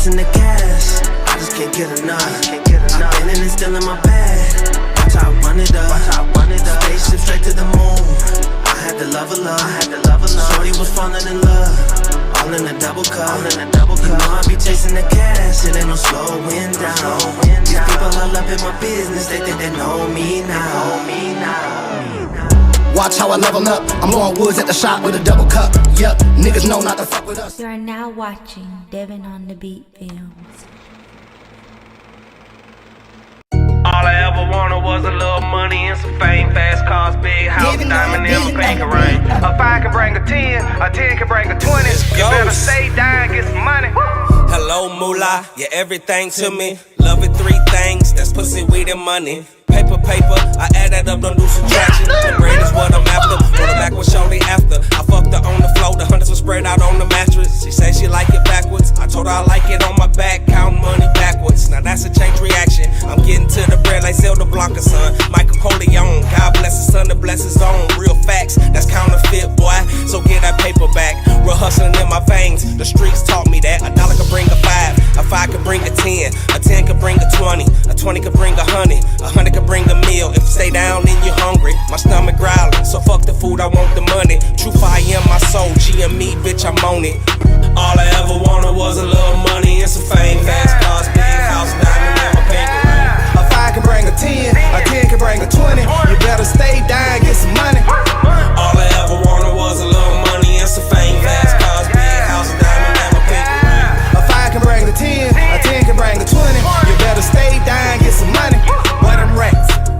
chasing the cash, I just can't get enough. I've been in and still in my bag. Watch how I run it up. Spaceship straight to the moon. I had to love a love. Shorty was falling in love. All in a double cup. You know I be chasing the cash. It ain't no slowing down. These people all up in my business. They think they know me now. Watch how I level up. I'm blowing woods at the shop with a double cup. Yep, niggas know not to fuck with us. You are now watching Devin on the Beat Films. All I ever wanted was a little money and some fame, fast cars, big house, diamond in my pinky ring. A 5 can bring a 10, a 10 can bring a 20. You better stay down, get some money. Hello, moolah, you're everything to me. Love it, 3 things, that's pussy, weed, and money. Paper, I add that up, don't do subtraction. The bread is what I'm after, on the back was shortly after. I fucked her on the floor, the hundreds were spread out on the mattress. She say she like it backwards, I told her I like it on my back, counting money backwards. Now that's a change reaction, I'm getting to the bread like Zelda Blanca, son. Michael Corleone, God bless his son, to bless his own. Real facts, that's counterfeit, boy, so get that paper back. Real hustling in my veins, the streets taught me that. $1 could bring a 5, a 5 could bring a 10, a 10 could bring a 20, a 20 could bring a 100 could bring a meal. If you stay down and you're hungry, my stomach growling, so fuck the food, I want the money. True fire in my soul, GME, bitch, I'm on it. All I ever wanted was a little money and some fame, fast cars, big house, diamond in my pinky ring. A 5 can bring a 10, a 10 can bring a 20. You better stay down, get some money. All I ever wanted was a little money and some fame, fast cars, big house, diamond in my pinky ring. A 5 can bring a 10, a 10 can bring a 20. You better stay down, get some money.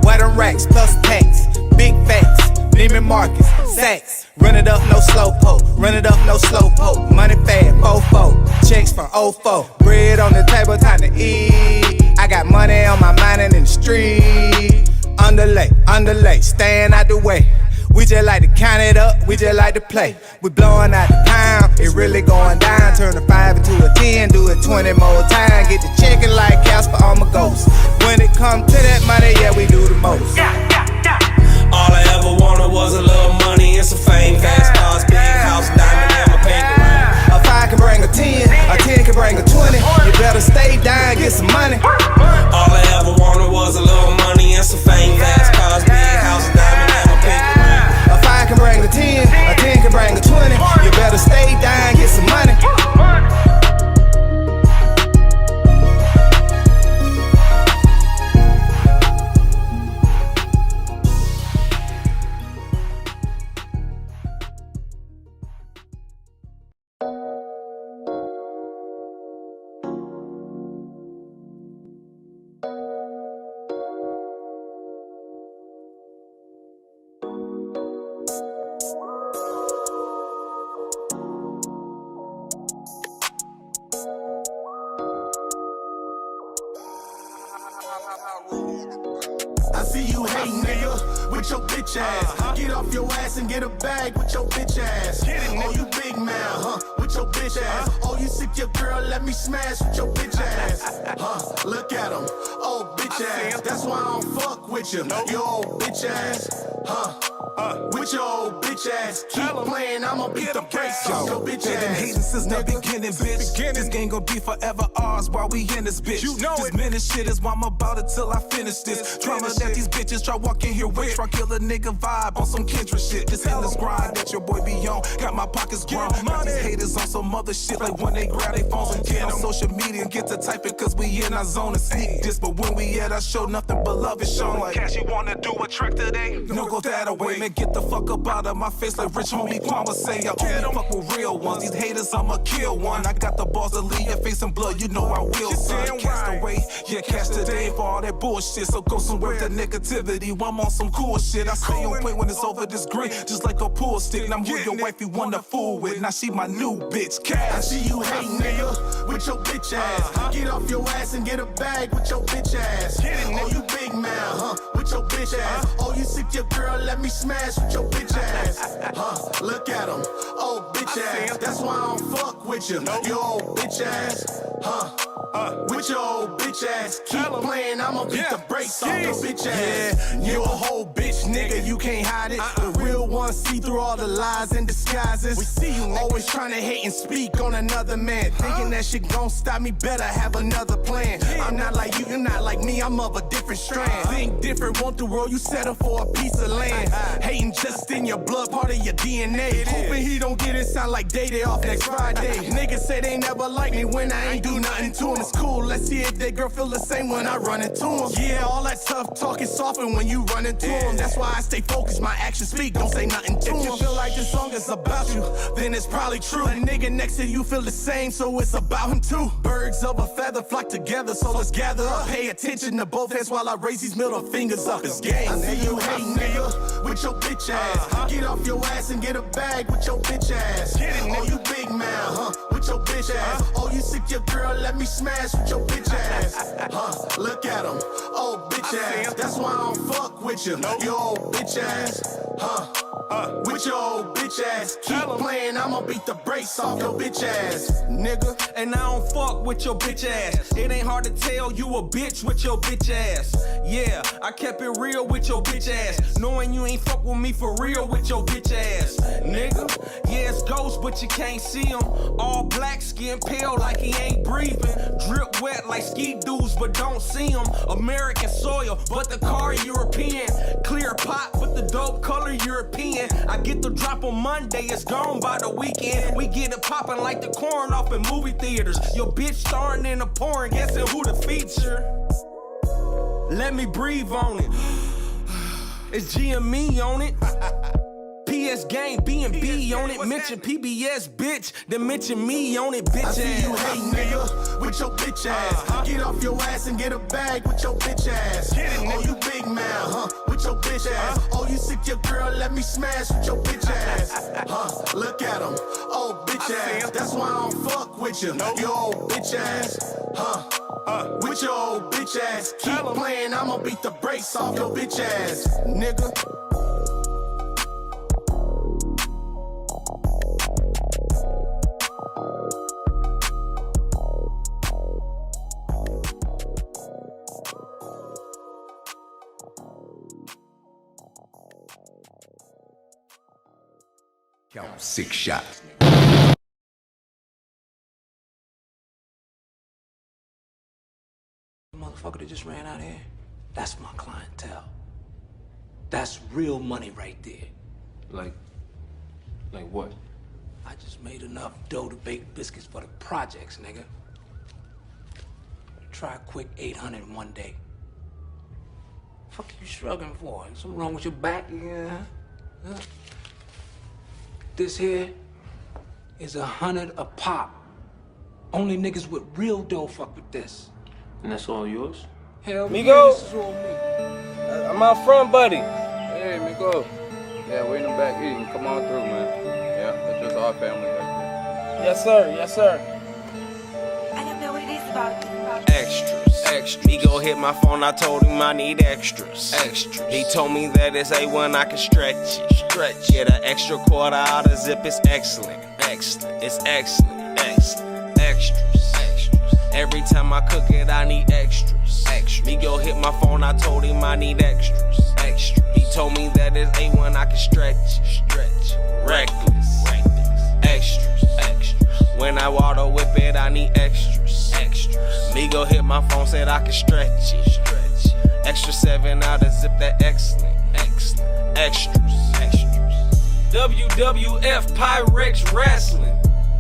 Where them racks, plus tax, big facts, Neiman Marcus, sacks. Run it up, no slow poke, run it up, no slow poke. Money fast, fofo, checks from 04. Bread on the table, time to eat. I got money on my mind and in the street. Underlay, staying out the way. We just like to count it up, we just like to play. We blowing out the pound, it really going down. Turn a 5 into a 10, do it 20 more times. Get the chicken like Kasper on my ghost. When it come to that money, yeah, we do the most. All I ever wanted was a little money and some fame, fast cars, big house, diamond in my pinky ring. A 5 can bring a 10, a 10 can bring a 20. You better stay down, get some money. All I ever wanted was a little money and some fame, fast cars, big house, diamond in my pinky ring. A 5 can bring a 10, a 10 can bring a 20. You better stay down, get some money. I see you hating, nigga, with your bitch ass. Get off your ass and get a bag with your bitch ass. Oh, you big man, with your bitch ass. Oh, you sick your girl, let me smash with your bitch ass. Look at him, oh, bitch ass. That's why I don't fuck with you, your old bitch ass. With your old bitch ass. Keep playing, I'ma beat the brakes off your bitch ass. Been hating since the beginning, bitch. This game gon' be forever ours while we in this bitch. You know this minute shit is why I'm about it till I finish this. Drama that these bitches try walking here with. Try kill a nigga vibe on some Kendra shit. This endless grind that your boy be on. Got my pockets grown. Got these haters on some other shit like when they grab their phones and get on social media and get to typing cause we in our zone and sneak this. But when we at our show, nothing but love is shown. Like, Cash, you wanna do a track today? No, go that away. Man, get the fuck up out of my face like rich homie Kwame say. I only fuck with real ones. These haters, I'ma kill one. I got the balls to leave your face in blood. You know I will, son. Cast away, yeah, cash today for all that bullshit. So go somewhere with the negativity. I'm on some cool shit. I stay on point when it's over this green, just like a pool stick. Now I'm with your wife you wanna fool with. Now she my new bitch, Cash. I see you hating, nigga, with your bitch ass. Get off your ass and get a bag with your bitch ass. Oh, you big man, with your bitch ass. Oh, you sick your girl, let me smash with your bitch ass. Look at him, oh, bitch ass. That's why I don't fuck with you, your old bitch ass. With your old bitch ass, keep playing, I'ma beat the brakes off your bitch ass. You a whole bitch, nigga, you can't hide it. The real ones see through all the lies and disguises. We see you always trying to hate and speak on another man, thinking that shit gon' stop me, better have another plan. I'm not like you, you're not like me, I'm of a different strand. Think different, want the world, you settle for a piece of land. Hating just in your blood, part of your DNA. Hoping he don't get it, sound like Day off next Friday. Niggas say they never like me when I ain't do nothing to them. It's cool, let's see if that girl feel the same when I run into them. Yeah, all that tough talk is softened when you run into them. That's why I stay focused, my actions speak, don't say nothing to them. If you feel like this song is about you, then it's probably true. A nigga next to you feel the same, so it's about him too. Birds of a feather flock together, so let's gather up. Pay attention to both hands while I raise these middle fingers up. It's game. I see you hate, nigga, with your bitch ass. Get off your ass and get a bag with your bitch ass. Oh, you big man, with your bitch ass. Oh, you sick your girl, let me smash with your bitch ass. Look at him, oh bitch ass. That's why I don't fuck with you, your old bitch ass. With your old bitch ass, keep playing, I'ma beat the brakes off your bitch ass, nigga. And I don't fuck with your bitch ass. It ain't hard to tell you a bitch with your bitch ass. Yeah, I kept it real with your bitch ass. Knowing you ain't fuck with me for real with your bitch ass, nigga. Yeah, it's ghosts, but you can't see him. All black, skin pale like he ain't breathing. Drip wet like ski dudes, but don't see him. American soil, but the car European. Clear pot, but the dope color European. I get the drop on Monday, it's gone by the weekend. We get it poppin' like the corn off in movie theaters. Your bitch starring in the porn, guessing who the feature. Let me breathe on it. It's GME on it. PS Gang, B&B on it. Mention PBS, bitch. Then mention me on it, bitch ass. I see you hate, nigga, with your bitch ass. Get off your ass and get a bag with your bitch ass. Oh, you big man, with your bitch ass. Oh, you sick your girl, let me smash with your bitch ass. Look at him, oh bitch ass. That's why I don't fuck with you, your old bitch ass. With your old bitch ass, keep playing, I'ma beat the brakes off your bitch ass, nigga. Count 6 shots. Motherfucker that just ran out here, that's my clientele. That's real money right there. Like what? I just made enough dough to bake biscuits for the projects, nigga. Try a quick 800 in one day. Fuck you shrugging for? Something wrong with your back? Yeah. Huh? This here is 100 a pop. Only niggas with real dough fuck with this. And that's all yours? Hell, Migo, this is all me. I'm out front, buddy. Hey, Migo. Yeah, we in the back here. You can come on through, man. Yeah, that's just our family back there. Yes, sir. Yes, sir. I don't know what it is about it. Extras. He go hit my phone, I told him I need extras. He told me that it's A1, I can stretch it. Get an extra quarter out of zip, it's excellent. It's excellent. Extras. Every time I cook it, I need extras. He go hit my phone, I told him I need extras. He told me that it's A1, I can stretch it. Reckless. Extras. When I water whip it, I need extras. Migo hit my phone, said I can stretch it. Extra 7 out of zip, that excellent. Extras. WWF Pyrex Wrestling.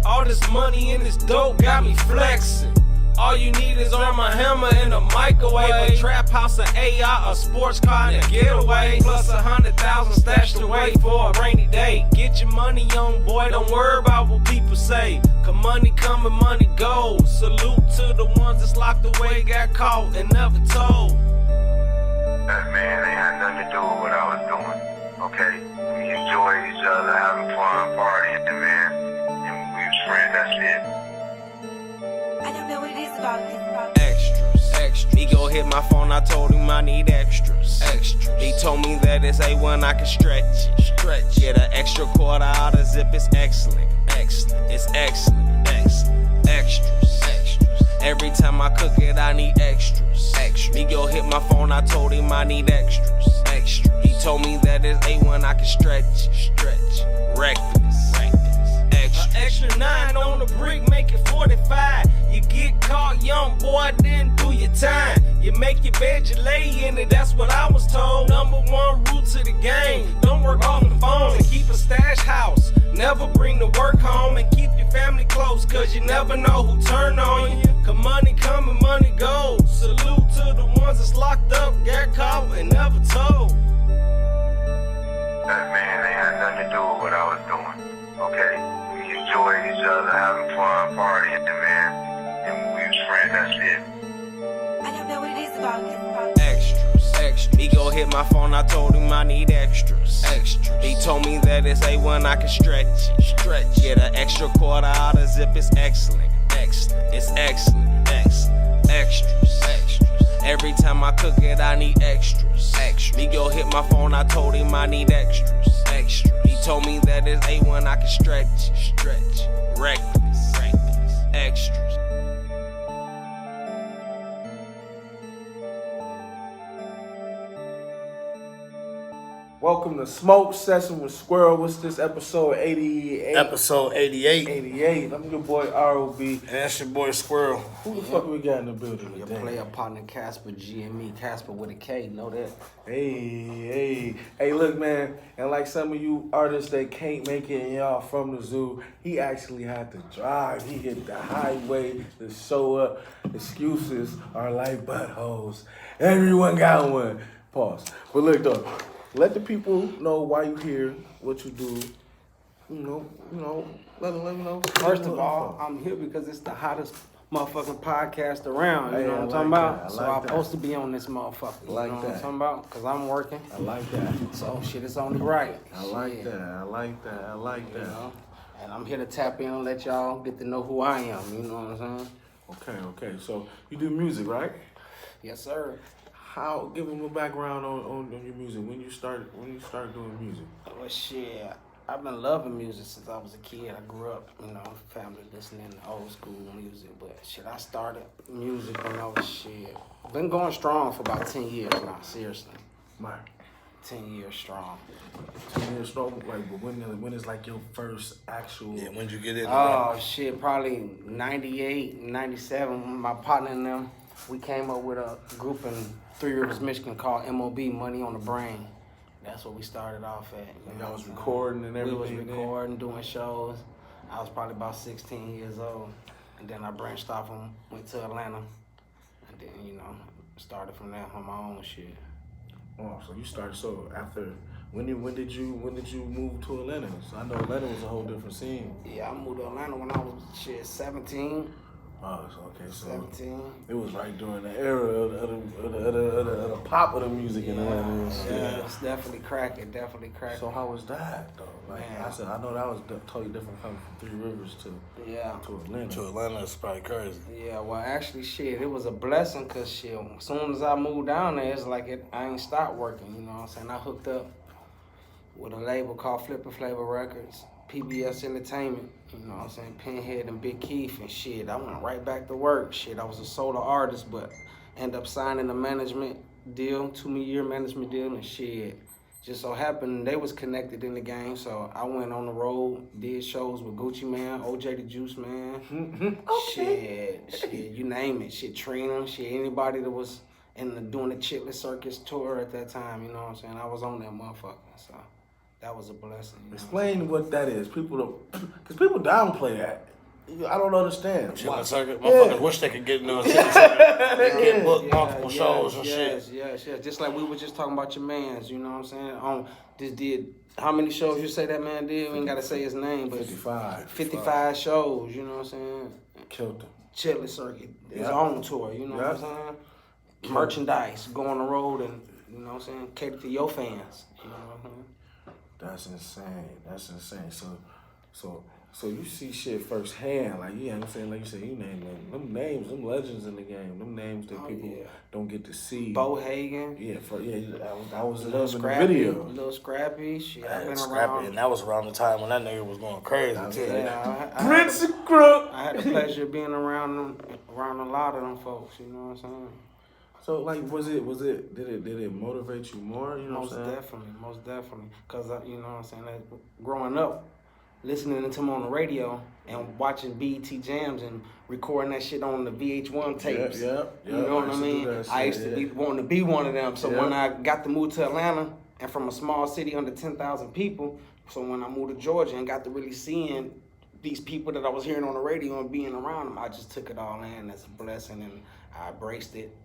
All this money in this dope got me flexing. All you need is Armor Hammer and a microwave, a trap house, an AI, a sports car, and a getaway. Plus 100,000 stashed away for a rainy day. Get your money on, boy, don't worry about what people say. Cause money come and money goes. Salute to the ones that's locked away, got caught and never told. That man ain't had nothing to do with what I was doing, okay? We enjoyed each other, having fun, partying, man. And we was friends, that's it. I don't know what it is about it. Extras. He go hit my phone, I told him I need extras. He told me that it's A1, I can stretch it. Get an extra quarter out of zip, it's excellent. It's excellent. Extras. Every time I cook it, I need extras. Miguel hit my phone, I told him I need extras. He told me that it's A1, I can stretch. Reckless. Extra 9 on the brick, make it 45. You get caught, young boy, then do your time. You make your bed, you lay in it, that's what I was told. Number one rule to the game, don't work off the phone. And keep a stash house, never bring the work home. And keep your family close, cause you never know who turn on you. Cause money come and money goes. Salute to the ones that's locked up, got caught and never told. That man ain't had nothing to do with what I was doing, okay? We enjoyed each other, having fun, partying, man. And we was friends, that's it. I don't know what it is about this. Extras. Miguel hit my phone, I told him I need extras. He told me that it's A1, I can stretch. Get an extra quarter out of zip, it's excellent. It's excellent. Extras. Every time I cook it, I need extras. Miguel hit my phone, I told him I need extras. He told me that it's A1, I can stretch. Reckless. Extras. Welcome to Smoke Session with Squirrel. What's this, episode 88? Episode 88. 88. I'm your boy R.O.B. And that's your boy Squirrel. Who the fuck we got in the building Your today? player partner Kasper, GME, Kasper with a K, know that? Hey, look, man. And like some of you artists that can't make it and y'all from the zoo, he actually had to drive. He hit the highway to show up. Excuses are like buttholes. Everyone got one. Pause. But look, though. Let the people know why you here, what you do. You know, let them know. First of all, I'm here because it's the hottest motherfucking podcast around. You know what I'm talking about? So I'm supposed to be on this motherfucker. You know what I'm talking about? Because I'm working. I like that. So shit is only right. I like that. You know? And I'm here to tap in and let y'all get to know who I am. You know what I'm saying? Okay. So you do music, right? Yes, sir. Give them a background on your music. When you start doing music? Well, shit, I've been loving music since I was a kid. I grew up, family listening to old school music. But shit, I started music when I was been going strong for about 10 years now. Seriously, Man. 10 years strong. 10 years strong. Like, but when is like your first actual? Yeah, when'd you get in? Oh shit, probably 98, 97. My partner and them, we came up with a group in Three Rivers, Michigan called MOB, Money on the Brain. That's what we started off at. Y'all was recording and everything? We was recording, doing shows. I was probably about 16 years old. And then I branched off and went to Atlanta. And then, started from there on my own shit. Oh, so you started, after, when did you move to Atlanta? So I know Atlanta was a whole different scene. Yeah, I moved to Atlanta when I was 17. Oh, okay, so 17. It was right during the era of the pop of the music in Atlanta. Yeah, it's definitely cracking, So how was that though? Like Man. I said, I know that was totally different coming from Three Rivers to Atlanta. To Atlanta is probably crazy. Yeah, well actually it was a blessing because as soon as I moved down there, it's like I ain't stopped working, you know what I'm saying? I hooked up with a label called Flipper Flavor Records, PBS Entertainment, you know what I'm saying, Pinhead and Big Keith and shit. I went right back to work. I was a solo artist, but ended up signing a management deal, 2-year management deal and shit. Just so happened they was connected in the game, so I went on the road, did shows with Gucci Man, OJ the Juice Man, shit, you name it, Trina, anybody that was doing the Chitlin Circus tour at that time, you know what I'm saying? I was on that motherfucker, so that was a blessing. Explain what that is. Because people downplay that. I don't understand. Chitlin Circuit, motherfuckers wish they could get into a Chitlin Circuit. Get booked multiple shows and shit. Yes. Just like we were just talking about your mans, you know what I'm saying? How many shows you say that man did? We ain't got to say his name, but 55 shows, you know what I'm saying? Killed him. Chitlin Circuit, his own tour, you know what I'm saying? Merchandise, go on the road and, you know what I'm saying, cater to your fans, you know what I'm saying? That's insane. So you see shit firsthand, like, you know what I'm saying? Like you said, you name them names, them legends in the game, them names that people don't get to see. Bo Hagen. That was Little in the video. Little Scrappy, shit, I've been Scrappy, around. and that was around the time when that nigga was going crazy too. Yeah, Prince and Crook. I had the pleasure of being around them around a lot of them folks, you know what I'm saying? So like, did it motivate you more? You know Most what I'm saying? most definitely. Cause you know what I'm saying, like, growing up, listening to them on the radio and watching BET Jams and recording that shit on the VH1 tapes. Yeah. You know what I mean? I used to be wanting to be one of them. So when I got to move to Atlanta and from a small city under 10,000 people, so when I moved to Georgia and got to really seeing these people that I was hearing on the radio and being around them, I just took it all in as a blessing and I embraced it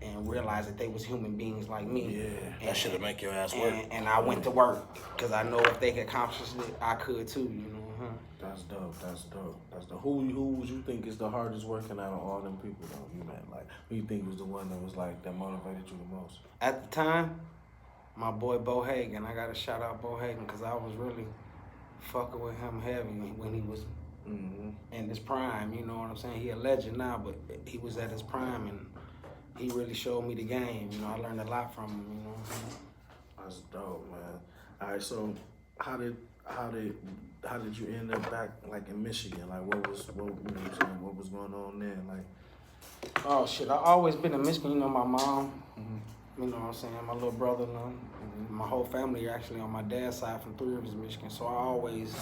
and realized that they was human beings like me. Yeah, that shit'll make your ass work. And I went to work because I know if they could accomplish it, I could too. You know. That's dope. That's dope. Who would you think is the hardest working out of all them people though you met? Like, who you think was the one that was like that motivated you the most? At the time, my boy Bo Hagen. I gotta shout out Bo Hagen because I was really fucking with him heavy when he was in his prime. You know what I'm saying? He a legend now, but he was at his prime and he really showed me the game. You know, I learned a lot from him. You know. That's dope, man. All right, so how did you end up back like in Michigan? Like, what was going on there? Like, oh shit, I always been in Michigan. You know, my mom. You know what I'm saying? My little brother, my whole family are actually on my dad's side from 3 Rivers, Michigan. So I always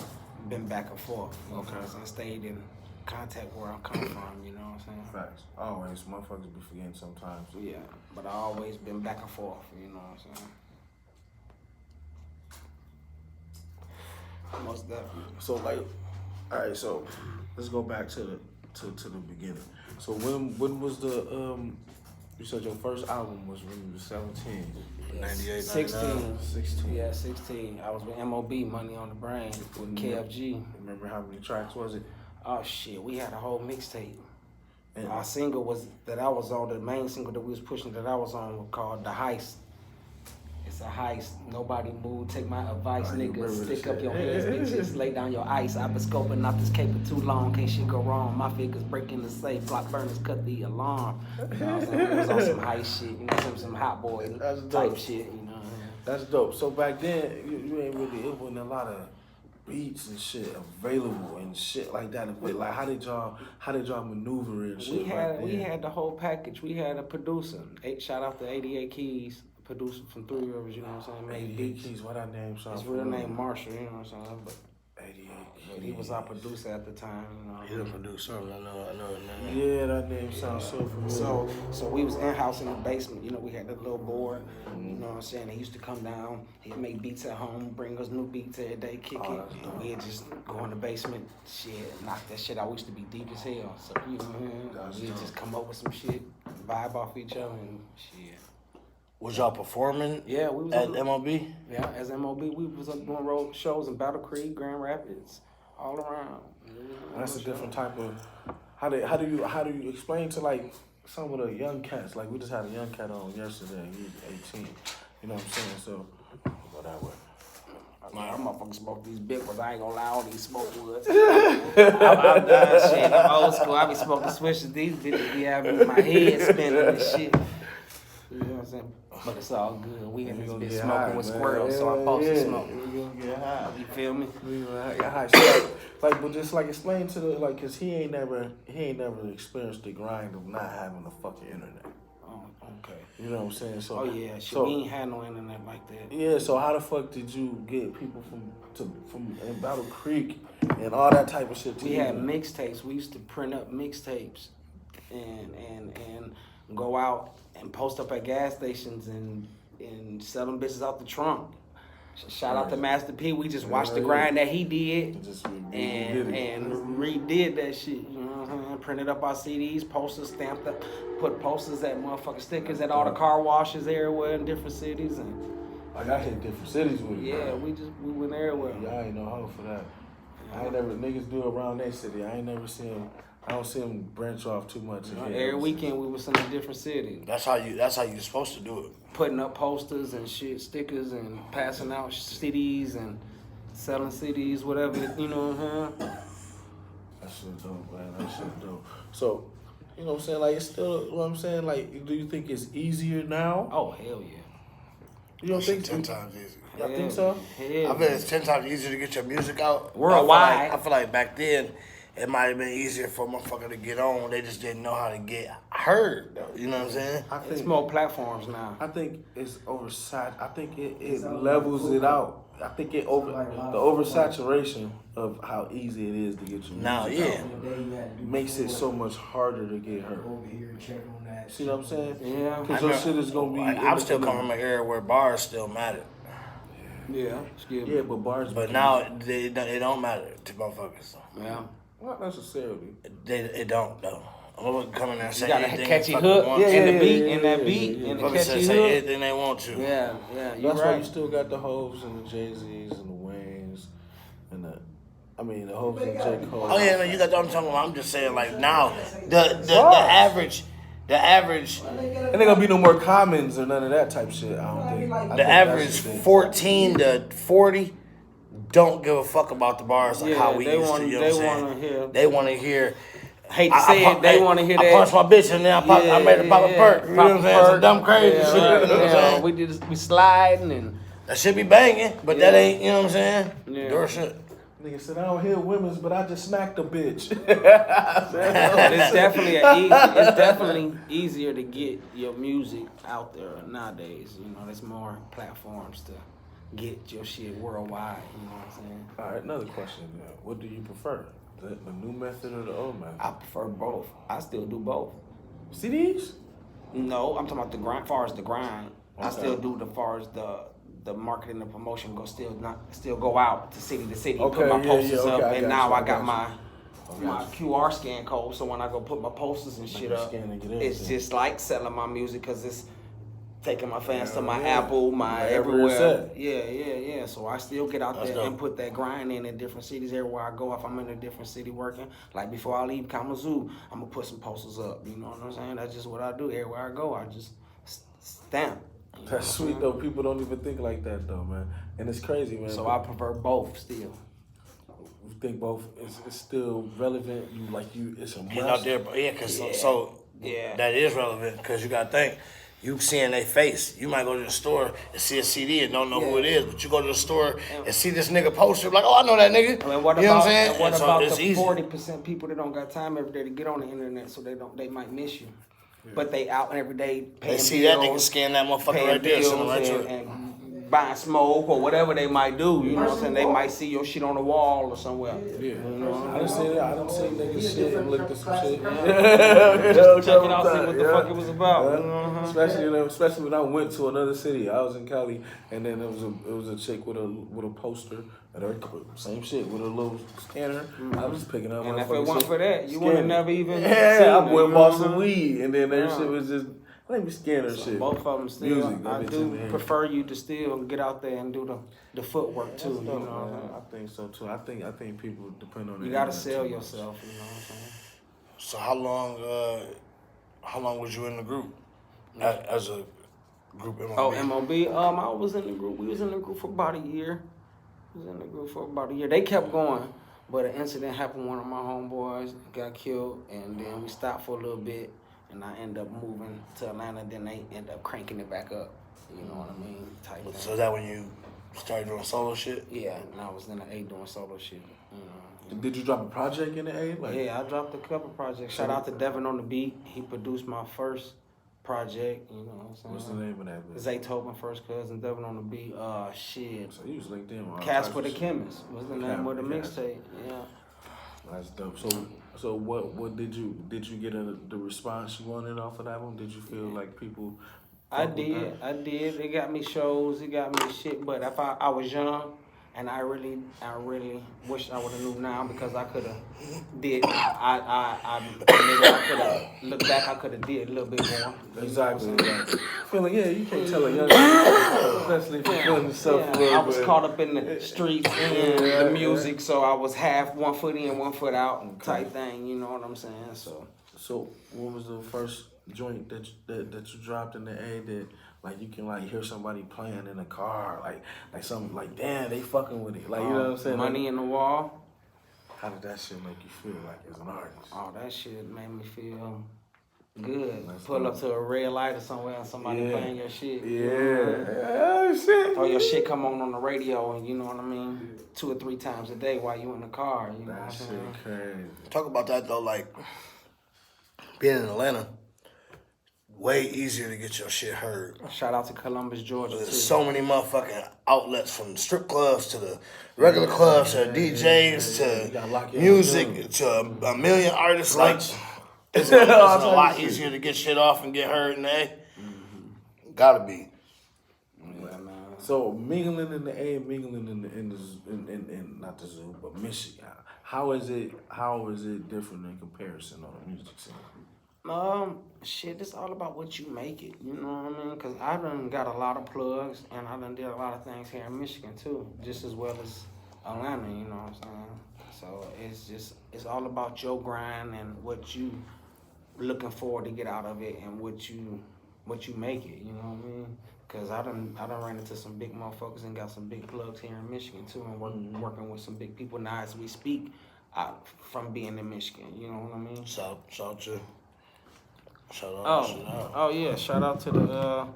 been back and forth. You know what I'm saying? Stayed in contact where I'm coming from. You know what I'm saying? Facts. Always, motherfuckers be forgetting sometimes. Yeah, but I always been back and forth. You know what I'm saying? Most definitely. So like, all right. So let's go back to the beginning. So when was the you said your first album was when you were 17? 98, 16. 16. Yeah, 16. I was with MOB, Money on the Brain, with KFG. Remember how many tracks was it? Oh shit, we had a whole mixtape. And our single was that I was on, the main single that we was pushing that I was on was called The Heist. It's a heist. Nobody move. Take my advice, nigga. Stick up your hands, bitches. Lay down your ice. I've been scoping out this caper too long. Can't shit go wrong. My fingers breaking the safe. Block burners cut the alarm. You know what I'm saying? It was on some heist shit. You know, some hot boy type shit. You know. That's dope. So back then, you ain't really. It wasn't a lot of beats and shit available and shit like that. But like, how did y'all maneuver and shit? We had the whole package. We had a producer. Shout out to 88 Keys. Producer from 3 Rivers, you know what I'm saying? Made beats. Keys, what that name sounds? His real name Marshall, you know what I'm saying? But 88 But he was our producer at the time, you know. He the producer, I know his name. Yeah, that name sounds so familiar. So we was in-house in the basement, you know, we had that little board, you know what I'm saying? He used to come down, he'd make beats at home, bring us new beats every day, kick it, and we'd just go in the basement, shit, knock that shit out. We used to be deep as hell, so, you know what I mean? We'd just come up with some shit, vibe off each other, and shit. Was y'all performing? Yeah, we was at MOB. Yeah, as MOB, we was up doing road shows in Battle Creek, Grand Rapids, all around. That's a different type of. How do you explain to like some of the young cats? Like we just had a young cat on yesterday. He was 18. You know what I'm saying? So go that way. I'm motherfucking smoke these big ones. I ain't gonna lie, all these smoke woods. I'm done shit. I'm old school. I be smoking switches. These bitches be having my head spinning and shit. You know what I'm saying? But it's all good. We in this bitch smoking with Squirrel, so I'm supposed to smoke. We gonna get high. You feel me? We gonna get high. So, like, but just like explain to the like, cause he ain't never experienced the grind of not having a fucking internet. Oh, okay. You know what I'm saying? So, oh yeah, shit, so, we ain't had no internet like that. Yeah. So how the fuck did you get people from in Battle Creek and all that type of shit? We had mixtapes. We used to print up mixtapes and go out and post up at gas stations and sell them bitches out the trunk. Shout out to Master P. We just watched the grind that he did and redid that shit. You know what I'm saying? Printed up our CDs, posters stamped up, put posters at motherfucking stickers at all the car washes everywhere in different cities. And like I hit different cities with it. Yeah, we went everywhere. Yeah, I ain't no hoe for that. I ain't never niggas do it around that city. I ain't never seen them. I don't see them branch off too much. Every weekend we was in a different city. That's how you're supposed to do it. Putting up posters and shit, stickers, and passing out CDs and selling CDs, whatever, you know what I'm saying? That shit dope, man. That shit dope. So, you know what I'm saying? Like, it's still, what I'm saying? Like, do you think it's easier now? Oh, hell yeah. You don't think 10 times easier. Y'all think so? I bet it's 10 times easier to get your music out. Worldwide. I feel like back then, it might have been easier for a motherfucker to get on. They just didn't know how to get heard, though. You know what I'm saying? I think It's more platforms now. I think it's oversat. I think it levels it out. I think the oversaturation of how easy it is to get your music out makes it so much harder to get heard. See what I'm saying? Yeah. Because your shit is gonna be. I'm still coming from an era where bars still mattered. Yeah. Yeah, but bars. But now it don't matter to motherfuckers. Yeah. Not necessarily. It don't though. I'm gonna come in there and You say got a anything catchy they hook want. and the beat and that beat and the Motherfuckers catchy say hook. anything they want to. Yeah, you're That's why you right. still got the Hoves and the Jay-Z's and the Waynes and the Hoves and J. Cole. Oh yeah, man, you got what I'm talking about. I'm just saying, like now, the average. And there gonna be no more Commons or none of that type shit. I don't think. The average 14 to 40 don't give a fuck about the bars like how we used to. You know what I'm saying? They want to hear. Hate to say it, they want to hear that. I punched my bitch and then I made her pop a perk. You know what I'm saying? Some dumb crazy shit. You know what I'm saying? We sliding and that shit be banging, but that ain't. You know what I'm saying? Yeah. Door shit. Nigga said I don't hear women's, but I just smacked a bitch. it's definitely easier to get your music out there nowadays. You know, there's more platforms to get your shit worldwide. You know what I'm saying? All right, another question. What do you prefer? The new method or the old method? I prefer both. I still do both. CDs? No, I'm talking about the grind. Far as the grind, I Okay. still do the far as the marketing and promotion still go out to city, Okay, put my posters okay, up, I and got now you, I got you. my QR scan code. So when I go put my posters and shit up, it's just like selling my music because it's taking my fans to my Apple, my everywhere. Yeah. So I still get out there and put that grind in different cities everywhere I go. If I'm in a different city working, like before I leave Kalamazoo, I'm gonna put some posters up. You know what I'm saying? That's just what I do everywhere I go. I just stamp. That's sweet though. People don't even think like that though, man. And it's crazy, man. So I prefer both still. You think both is still relevant? It's a must. Get out there, yeah, because that is relevant because you got to think. You seeing their face. You might go to the store and see a CD and don't know who it is, but you go to the store and see this nigga poster, like, oh, I know that nigga. I mean, what you know about, what I'm saying? and what about it's the easy. 40% people that don't got time every day to get on the internet, so they might miss you. But they out every day paying They see bills, that nigga scan that motherfucker paying right there, send him bills right to it. and buying smoke or whatever they might do. You know what I'm saying? They might see your shit on the wall or somewhere. Yeah. I done seen that. I done seen niggas shit and looked at some shit. Just check it out, see what the fuck it was about. Especially when I went to another city. I was in Cali, and then it was a chick with a poster, and same shit with a little scanner. I was picking up. And if it weren't for that, you would have never even. I went and bought some weed, and then that shit was just. Let me scan her shit. Both of them still. Music, I do prefer you to still get out there and do the footwork too. You know what I'm saying? I think so too. I think people depend on. You gotta sell yourself. You know what I'm saying? So how long was you in the group as a group MOB? Oh, MOB. I was in the group. We was in the group for about a year. They kept going, but an incident happened. One of my homeboys got killed, and then we stopped for a little bit. And I end up moving to Atlanta, then they end up cranking it back up. You know what I mean? Type thing. So is that when you started doing solo shit? Yeah, and I was in the A doing solo shit. You know. Did you drop a project in the A? Yeah, I dropped a couple projects. Shout out to Devin on the beat. He produced my first project. You know what I'm saying? What's the name of that? Zaytoven, first cousin, Devin on the beat. Shit. So you was linked in with Kasper the Chemist was the name of the mixtape. Yeah. That's dope. So what did you get the response you wanted off of that one? Did you feel like people? I did. It got me shows. It got me shit. But if I was young, and I really wish I would have knew now because I could have did. I could have looked back. I could have did a little bit more. Exactly. Feeling you can't tell a young person, especially if you're feeling yourself. I was caught up in the streets and the music, so I was half 1 foot in, 1 foot out type thing. You know what I'm saying? So what was the first joint that you dropped in the A that like you can like hear somebody playing in a car like something like damn they fucking with it like you know what I'm saying? Money in the Wall. How did that shit make you feel like as an artist? Oh, that shit made me feel Good. Pull up to a red light or somewhere and somebody playing your shit. Yeah. Shit. Or your shit come on the radio and you know what I mean? 2 or 3 times a day while you in the car. You know what I'm saying? Crazy. Talk about that though, like being in Atlanta, way easier to get your shit heard. Shout out to Columbus, Georgia. There's so many motherfucking outlets, from strip clubs to the regular clubs to DJs to music to a million artists. Like it's a lot easier to get shit off and get heard in the A. Gotta be. So mingling in the A and mingling in not the zoo, but Michigan. How is it different in comparison on the music scene? Shit, it's all about what you make it. You know what I mean? Cause I done got a lot of plugs and I done did a lot of things here in Michigan too, just as well as Atlanta. You know what I'm saying? So it's all about your grind and what you looking forward to get out of it and what you make it. You know what I mean? Cause I done ran into some big motherfuckers and got some big plugs here in Michigan too, and working with some big people now as we speak, from being in Michigan. You know what I mean? Shout out. Oh yeah! Shout out to the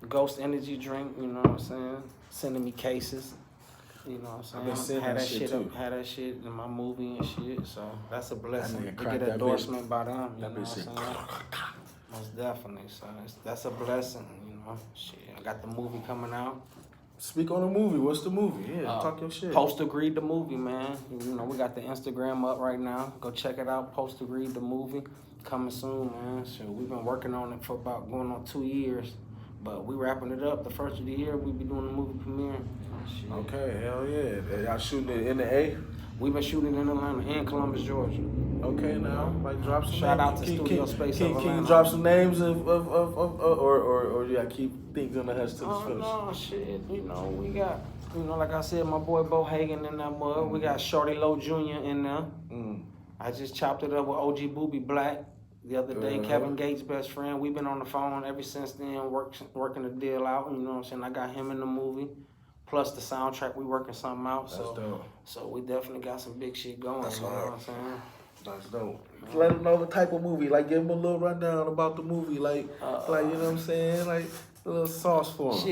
Ghost Energy drink. You know what I'm saying? Sending me cases. You know what I'm saying? Had that shit in my movie and shit. So that's a blessing to get an endorsement by them. You know what I'm saying? Most definitely. So that's a blessing. You know, shit. I got the movie coming out. Speak on the movie. What's the movie? Yeah, talk your shit. Post Agreed the movie, man. You know, we got the Instagram up right now. Go check it out. Post Agreed the movie. Coming soon, man. So we've been working on it for about going on 2 years. But we wrapping it up. The first of the year, we be doing the movie premiere. Shit. Okay, hell yeah. Y'all shooting it in the A? We've been shooting in Atlanta and Columbus, Georgia. Okay, now, like drop some Shout names. out to Studio Space of Atlanta. Can you drop some names or you gotta keep things on the hush till it's finished? No, shit. You know, we got, like I said, my boy Bo Hagen in that mud. We got Shorty Low Jr. in there. I just chopped it up with OG Booby Black the other day, Kevin Gates' best friend. We've been on the phone ever since then, working the deal out. You know what I'm saying? I got him in the movie. Plus the soundtrack, we working something out. That's dope. So we definitely got some big shit going. That's you know what I'm saying? That's dope. Let them know the type of movie. Like, give them a little rundown about the movie. Like you know what I'm saying? Like, a little sauce for them.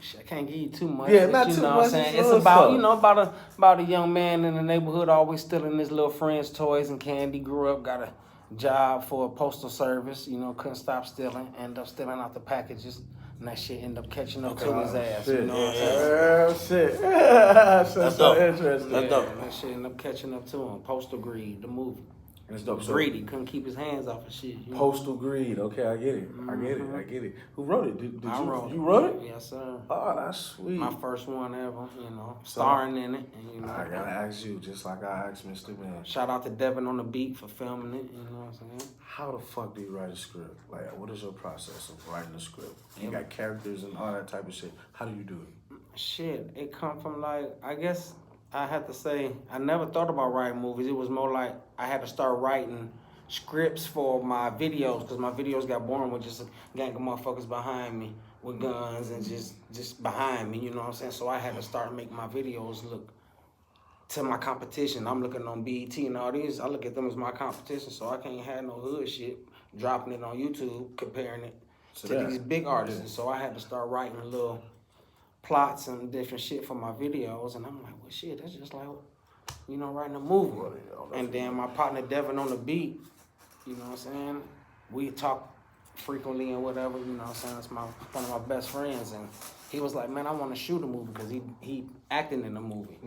Shit, I can't give you too much. Yeah, not you too know much. What I'm saying? It's about, about a young man in the neighborhood always stealing his little friends' toys and candy. Grew up, got a job for a postal service. Couldn't stop stealing. Ended up stealing out the packages. And that shit ended up catching up to his ass. Shit. You know what I'm saying? Shit. That's so interesting. That's dope. That shit ended up catching up to him. Postal Greed, the movie. That's dope. Greedy, couldn't keep his hands off of shit. Postal Greed. Okay, I get it. I get it. Who wrote it? Did I wrote it. You wrote it? Yes, sir. Oh, that's sweet. My first one ever, starring in it. And, I gotta ask you, just like I asked Mr. Man. Shout out to Devin on the beat for filming it, you know what I'm saying? How the fuck do you write a script? Like, what is your process of writing a script? You got characters and all that type of shit. How do you do it? Shit, it come from I guess I had to say, I never thought about writing movies. It was more like I had to start writing scripts for my videos, because my videos got boring with just a gang of motherfuckers behind me with guns and just behind me, you know what I'm saying? So I had to start making my videos look to my competition. I'm looking on BET and all these, I look at them as my competition, so I can't have no hood shit, dropping it on YouTube, comparing it to these big artists. And so I had to start writing little plots and different shit for my videos, and I'm like, well, shit, that's just like, writing a movie. And then my partner Devin on the beat, you know what I'm saying? We talk frequently and whatever, you know what I'm saying? That's one of my best friends, and he was like, man, I want to shoot a movie, because he acting in the movie.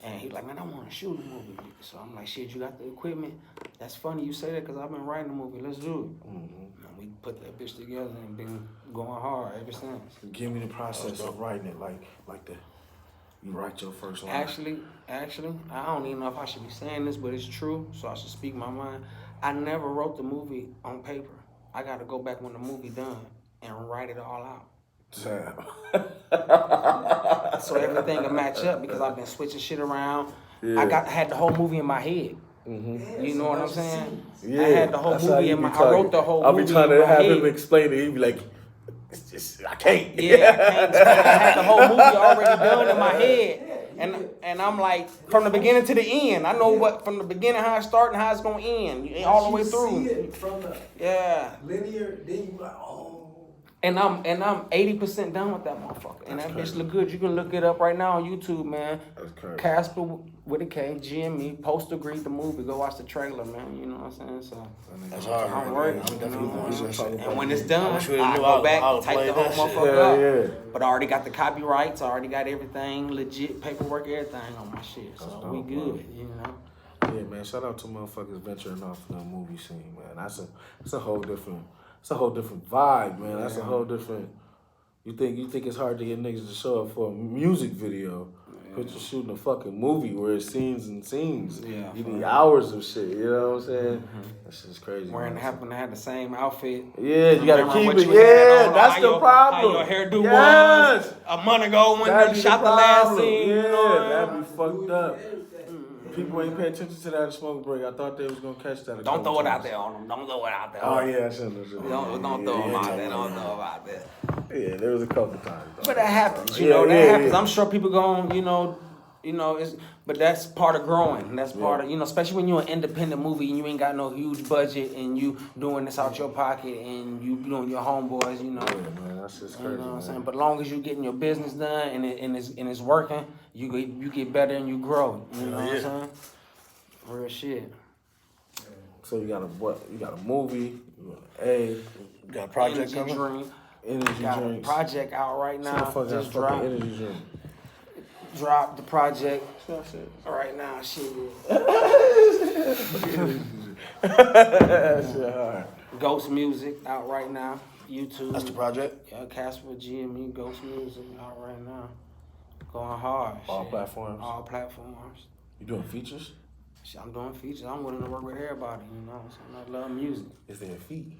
And he like, man, I want to shoot a movie. So I'm like, shit, you got the equipment? That's funny you say that, because I've been writing a movie. Let's do it. And we put that bitch together and been going hard ever since. Give me the process of writing it, like the you write your first line. Actually, I don't even know if I should be saying this, but it's true, so I should speak my mind. I never wrote the movie on paper. I got to go back when the movie done and write it all out. Damn. So everything will match up, because I've been switching shit around. Yeah. I had the whole movie in my head. You know what I'm saying? Yeah. I had the whole movie in my. I wrote the whole movie. I'll be trying to have him explain it. He'd be like, "It's just I can't." Yeah, I had the whole movie already done in my head, And I'm like, from the beginning to the end. I know what from the beginning how it starts and how it's gonna end. All the way through. See it from the linear, then you like, oh. And I'm 80% done with that motherfucker. And that bitch look good. You can look it up right now on YouTube, man. That's crazy. Kasper with a K, GME, Post Agreed the movie. Go watch the trailer, man. You know what I'm saying? So that's hard. I'm working. I'm definitely going. And when it's done, I go back, type the whole motherfucker up. But I already got the copyrights. I already got everything legit, paperwork, everything on my shit. So we good, you know. Yeah, man. Shout out to motherfuckers venturing off the movie scene, man. That's a whole different. It's a whole different vibe, man. That's a whole different. You think it's hard to get niggas to show up for a music video, but you're shooting a fucking movie where it's scenes and scenes. Yeah, you need hours of shit. You know what I'm saying? That shit's crazy. Wearing happen to have the same outfit. Yeah, you gotta keep it. Yeah, that's the problem. How your hairdo was a month ago when you shot the last scene. Yeah, that'd be fucked up. People ain't pay attention to that at smoke break. I thought they was gonna catch that. Don't throw it out there on them. Don't throw it out there. Oh yeah, I shouldn't have. Don't throw them out there. Don't throw them out there. Yeah, there was a couple times. Though. But that happens. You know, that happens. I'm sure people gon', you know, it's. But that's part of growing. That's part of, especially when you're an independent movie and you ain't got no huge budget and you doing this out your pocket and you doing your homeboys, you know. Yeah, man, that's just crazy. You know what I'm saying? But long as you getting your business done and it's working, you get better and you grow. You know what I'm saying? Real shit. So you got you got a movie, you got a project Energy coming? Drink. Energy got drinks. a project out right now. Just dropped. Energy drink. Dropped the project right now. Shit. Shit hard. Ghost Music out right now. YouTube. That's the project? Yeah, Kasper, GME, Ghost Music out right now. Going hard. All platforms? All platforms. You doing features? Shit, I'm doing features. I'm willing to work with everybody, you know. So I love music. Is there a fee?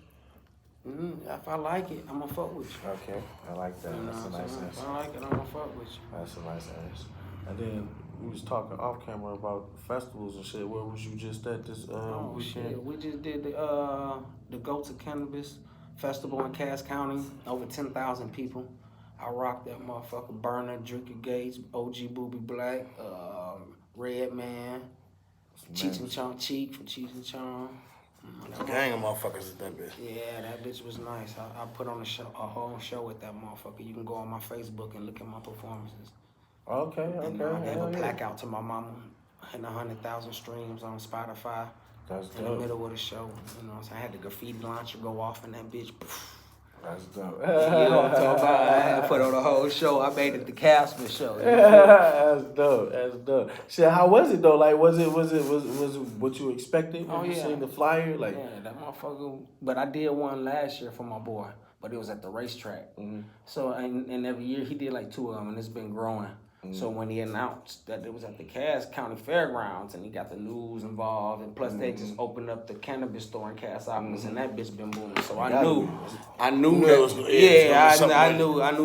If I like it, I'm gonna fuck with you. Okay, I like that. That's a nice answer. If I like it, I'm gonna fuck with you. That's a nice answer. And then we was talking off camera about festivals and shit. Where was you just at this weekend? Shit. We just did the Go to Cannabis Festival in Cass County. Over 10,000 people. I rocked that motherfucker. Burner, Drinker Gates, OG Booby Black, Red Man, Cheech and Chong, Cheek from Cheech and Chong. It's a gang of motherfuckers at that bitch. Yeah, that bitch was nice. I put on a whole show with that motherfucker. You can go on my Facebook and look at my performances. Okay. And I gave a plaque out to my mama and 100,000 streams on Spotify. That's in dope. the middle of the show. You know what I'm saying? I had the graffiti launcher go off in that bitch. That's dope. You know what I'm talking about? I had to put on the whole show. I made it the Kasper show. That's dope. That's dope. Shit, how was it though? Like, was it what you expected when you seen the flyer? Like, yeah, that motherfucker. But I did one last year for my boy, but it was at the racetrack. Mm-hmm. So and every year he did like 2 of them, and it's been growing. Mm-hmm. So when he announced that it was at the Cass County Fairgrounds and he got the news involved, and plus they just opened up the cannabis store in Cass Islands, and that bitch been booming. So I knew that knew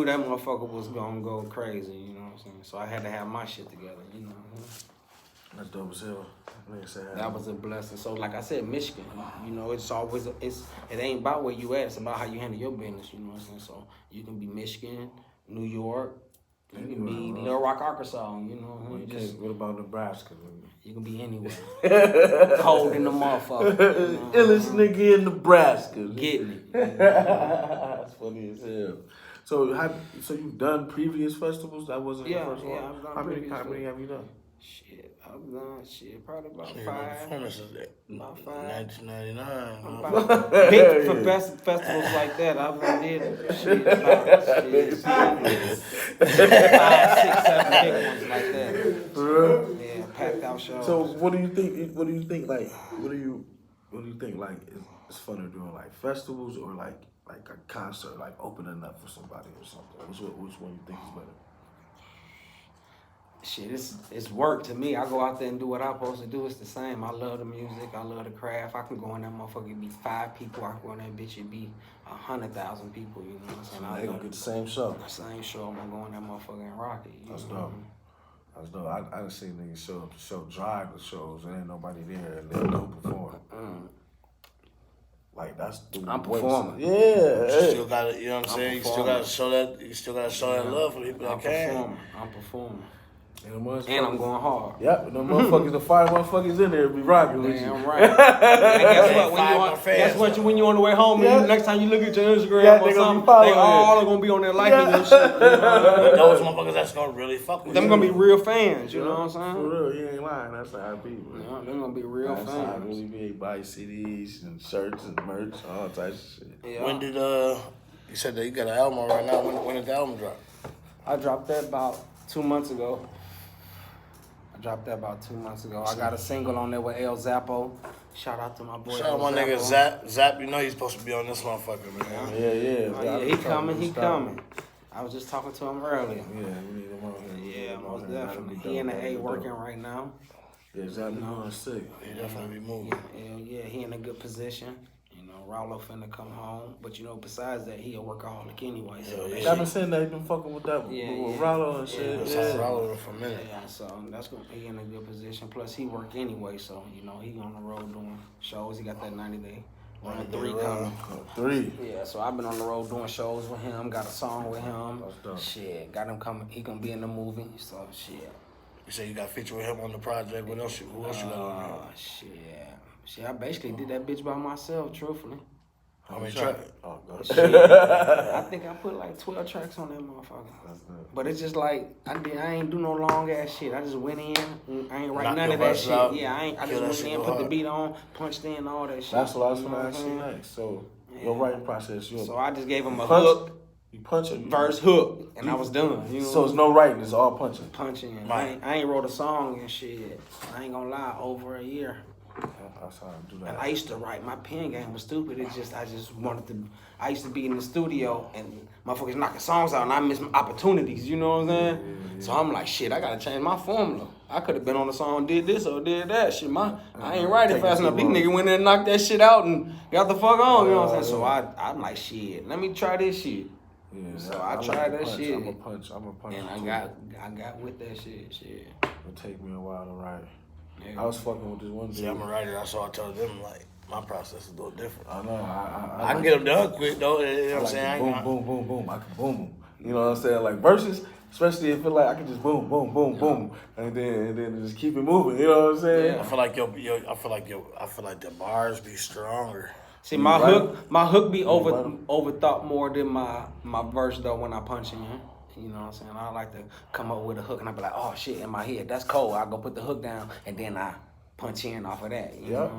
that motherfucker was gonna go crazy. You know what I'm saying? So I had to have my shit together. You know. That's dope as hell. That was a blessing. So like I said, Michigan, you know, it ain't about where you at. It's about how you handle your business. You know what I'm saying? So you can be Michigan, New York. You can be Little Rock, Arkansas, you know. What about Nebraska? You can be anywhere. Cold in the motherfucker. Illest nigga in Nebraska. Getting it. That's funny as hell. So you've done previous festivals? That wasn't the first one? Yeah, I've done How many have you done? Shit, I've done probably about 5. About 5. 1999. For best festivals like that, I've did about 5, 6, 7 big ones like that. For real? Yeah, packed out shows. So what do you think? What do you think? Like it's funner doing like festivals or like a concert, like opening up for somebody or something? Which one you think is better? Shit, it's work to me. I go out there and do what I'm supposed to do. It's the same. I love the music. I love the craft. I can go in that motherfucker, it'd be 5 people. I can go in that bitch, it'd be 100,000 people. You know what I'm saying? So they gonna get the same show. The same show. I'm gonna go in that motherfucker and rock it. That's dope. That's dope. I done seen niggas show up to show drive the shows and ain't nobody there and they don't perform. Like that's the I'm performing. Yeah. You still gotta, you know what I'm saying? You still gotta show that love for people that can. I'm performing. And I'm going hard. Yep, the motherfuckers, the fire motherfuckers in there be rocking with you. Damn right. And guess what? When you on the way home, and next time you look at your Instagram or something, they all are gonna be on there liking your shit. But those motherfuckers that's gonna really fuck with you. Them gonna be real fans, you know what I'm saying? For real, you ain't lying. That's how I be. Yeah, they're gonna be real that's fans. How I really be. Buy CDs and shirts and merch, all types of shit. Yeah. When did you said that you got an album right now? When did the album drop? I dropped that about 2 months ago. I got a single on there with El Zappo. Shout out to my boy. Shout out my nigga Zap. Zap, you know he's supposed to be on this motherfucker, man. Yeah. He coming. I was just talking to him earlier. Yeah, we need him on here. Yeah, most definitely. He in the A working right now. Yeah, Zap be going sick. He definitely be moving. Yeah, he in a good position. Rollo finna come home, but besides that, he a workaholic anyway. So I've been saying that he been fucking with that with Rollo and shit. Yeah, Rollo for a minute. Yeah, so that's gonna be in a good position. Plus, he work anyway, so he on the road doing shows. He got that 90-day run 3 coming. 3. Yeah, so I've been on the road doing shows with him. Got a song with him. Shit, got him coming. He gonna be in the movie. So shit. You say you got a feature with him on the project. What else? Who else you got on there? Shit, I basically did that bitch by myself, truthfully. How many tracks? Oh, God. Shit. I think I put like 12 tracks on that motherfucker. But it's just like, I ain't do no long ass shit. I just went in, I ain't write none of that shit. Out. Yeah, I just went in, put the beat on, punched in, all that shit. That's what I was gonna ask you next. So, your writing process, so I just gave him a hook. You punch it. Verse hook, and I was done. So it's no writing, it's all punching. Punching. I ain't wrote a song and shit. I ain't gonna lie, over a year. That's how I do that. And I used to write. My pen game was stupid. I just wanted to. I used to be in the studio and motherfuckers knocking songs out, and I missed opportunities. You know what I'm saying? Yeah. So I'm like, shit, I gotta change my formula. I could have been on the song, did this or did that. Shit, I ain't writing fast enough. These niggas went in and knocked that shit out and got the fuck on. You know what I'm saying? So I'm like, shit, let me try this shit. Yeah, so I tried that shit. I'm a punch. And I got with that shit. Shit. It'll take me a while to write. Yeah. I was fucking with this one dude. See, I'm a writer. That's why I told them, like, my process is a little different. I know. I can get them done quick, though. You know what I'm saying? Boom. I can boom them. You know what I'm saying? Like, verses, especially if it like I can just boom. And then just keep it moving. You know what I'm saying? Yeah. I feel like the bars be stronger. See, my hook be overthought more than my verse, though, when I punch in. You know what I'm saying? I like to come up with a hook and I be like, oh shit, in my head, that's cold. I go put the hook down and then I punch in off of that. Yep.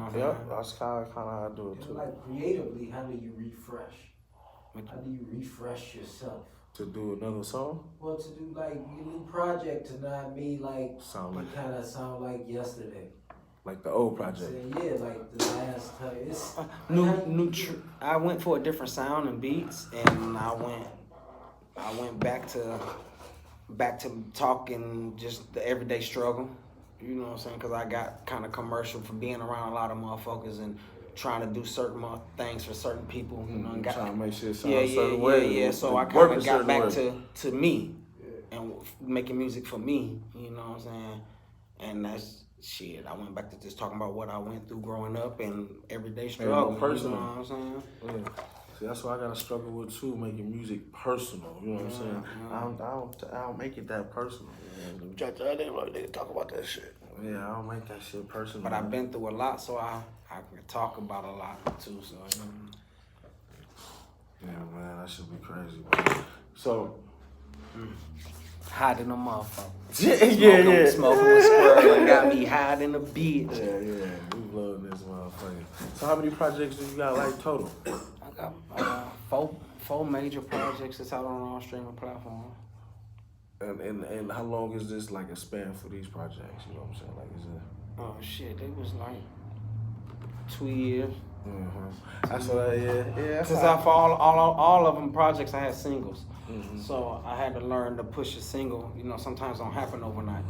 That's kind of how I do it too. Like creatively, how do you refresh? How do you refresh yourself? To do another song? Well, to do like your new project to not be like kind of sound like yesterday. Like the old project. Yeah, like the last time. It's I went for a different sound and beats, and I went back to talking just the everyday struggle. You know what I'm saying? Because I got kind of commercial for being around a lot of motherfuckers and trying to do certain things for certain people. You know, and trying to make shit sound a certain way. Yeah. So I kind of got back to me and making music for me. You know what I'm saying? And that's shit. I went back to just talking about what I went through growing up and everyday struggle. Personal. You know what I'm saying? Yeah. See, that's what I gotta struggle with too, making music personal. You know what I'm saying? I don't make it that personal. They can talk about that shit. Yeah, I don't make that shit personal. But I've been through a lot, so I can talk about a lot too. So yeah, man, that should be crazy. Man. So hiding a motherfucker. Yeah. Smoking with Squirrel and got me hiding a bitch. Yeah. We loading this motherfucker. So how many projects do you got like total? I got four major projects that's out on all streaming platforms. And how long is this like a span for these projects? You know what I'm saying? Like, is it? Oh shit, it was like 2 years. Mm-hmm. That's what yeah. Since for all of them projects, I had singles. Mm-hmm. So I had to learn to push a single. You know, sometimes don't happen overnight.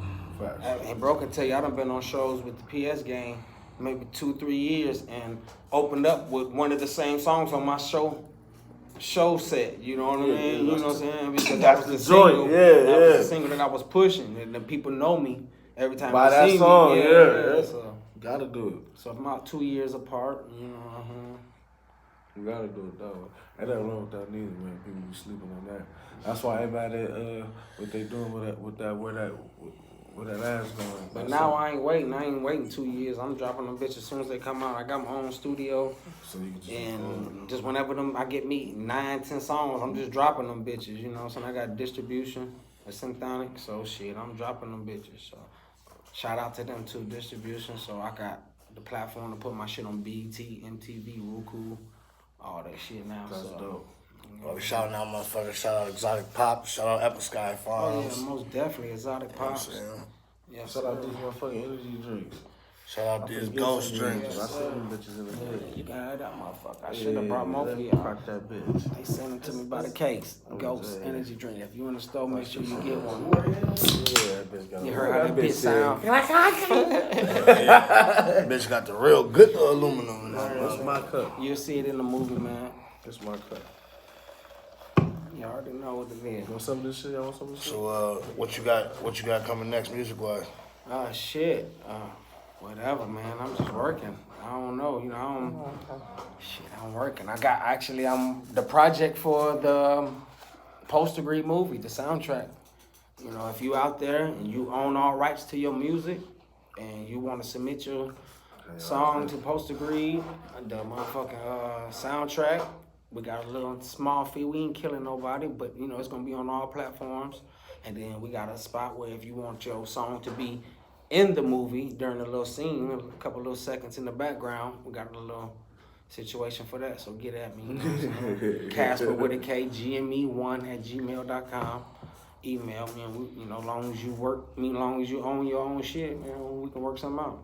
And bro can tell you, I done been on shows with the PS game maybe 2-3 years and opened up with one of the same songs on my show set, you know what I mean? You know what I'm saying? Because that was the single. That was the single that I was pushing, and the people know me every time by they see song, me. So gotta do it. So about 2 years apart, you know. You gotta do it though. Ain't nothing wrong with that neither, man. People be sleeping on that. That's why everybody what they doing with that Where that ass going? But now I ain't waiting 2 years. I'm dropping them bitches as soon as they come out. I got my own studio. So you can just whenever I get me 9, 10 songs, I'm just dropping them bitches, you know what I'm saying? I got distribution at Symphonic, so shit, I'm dropping them bitches. So shout out to them too, distribution. So I got the platform to put my shit on BET, MTV, Roku, all that shit now. That's so dope. Well, we shouting out motherfuckers, shout out Exotic Pop, shout out Apple Sky Farms. Oh yeah, most definitely Exotic Pops. Yeah, shout out these motherfucking energy drinks. Shout out these ghost drinks. I see them bitches in the hood. You can have that motherfucker. I should have brought more for y'all. Crack that bitch. They send them to me by the case. Ghost energy drink. If you in the store, make sure you get one. Yeah, that bitch got You heard how that bitch sound? Bitch got the real good aluminum. That's my cup. You'll see it in the movie, man. That's my cup. You already know what it is. Want some of this shit? Y'all want some of this shit? So, what you got coming next, music-wise? Shit. Whatever, man. I'm just working. I don't know. You know, I'm working. I'm the project for the post-degree movie, the soundtrack. You know, if you out there and you own all rights to your music and you want to submit your song to post-degree, the motherfucking soundtrack, we got a little small fee. We ain't killing nobody, but you know, it's gonna be on all platforms. And then we got a spot where if you want your song to be in the movie during a little scene, a couple little seconds in the background, we got a little situation for that. So get at me. You know what I'm saying? Kasper with a K, GME1@gmail.com. Email me, and we, you know, long as you work, long as you own your own shit, man, we can work something out.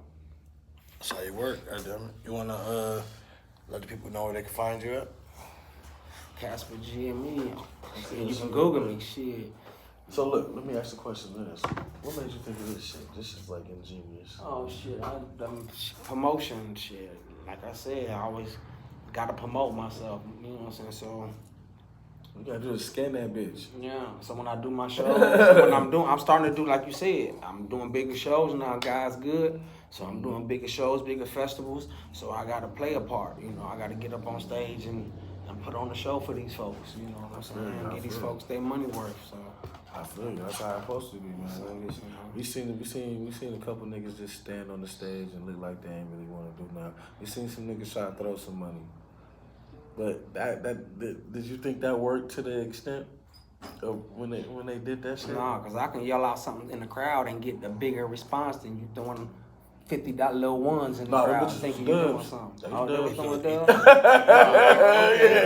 That's how you work, goddammit. You wanna let the people know where they can find you at? Kasper GME. You can Google me, shit. So look, let me ask the question this. What made you think of this shit? This is like ingenious. Oh shit, promotion shit. Like I said, I always gotta promote myself, you know what I'm saying? So you gotta do is scan that bitch. yeah. So when I do my shows, I'm starting to do like you said. I'm doing bigger shows now, guys. Good. So I'm doing bigger shows, bigger festivals. So I gotta play a part. You know, I gotta get up on stage and put on the show for these folks. You know what I'm saying? Get these folks their money worth. So I feel you. That's how it's supposed to be, man. We seen a couple niggas just stand on the stage and look like they ain't really want to do now. We seen some niggas try to throw some money. But did you think that worked to the extent of when they did that shit? Nah, cause I can yell out something in the crowd and get a bigger response than you throwing $50 little ones in the crowd thinking you're doing something. Oh, they was throwing dubs?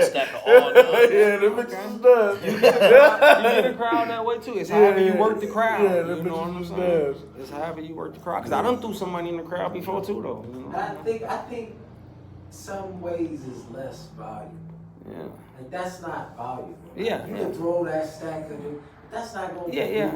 Stack of all dubs. Yeah, the bitches is dubs. You get a crowd that way too. It's however you work the crowd. Yeah, the you know what I'm bitches is saying? dubs. It's however you work the crowd. Cause I done threw some money in the crowd before too, though. You know? I think some ways is less valuable. Yeah. Like that's not valuable. Yeah, You can throw that stack of it. That's not gonna Yeah.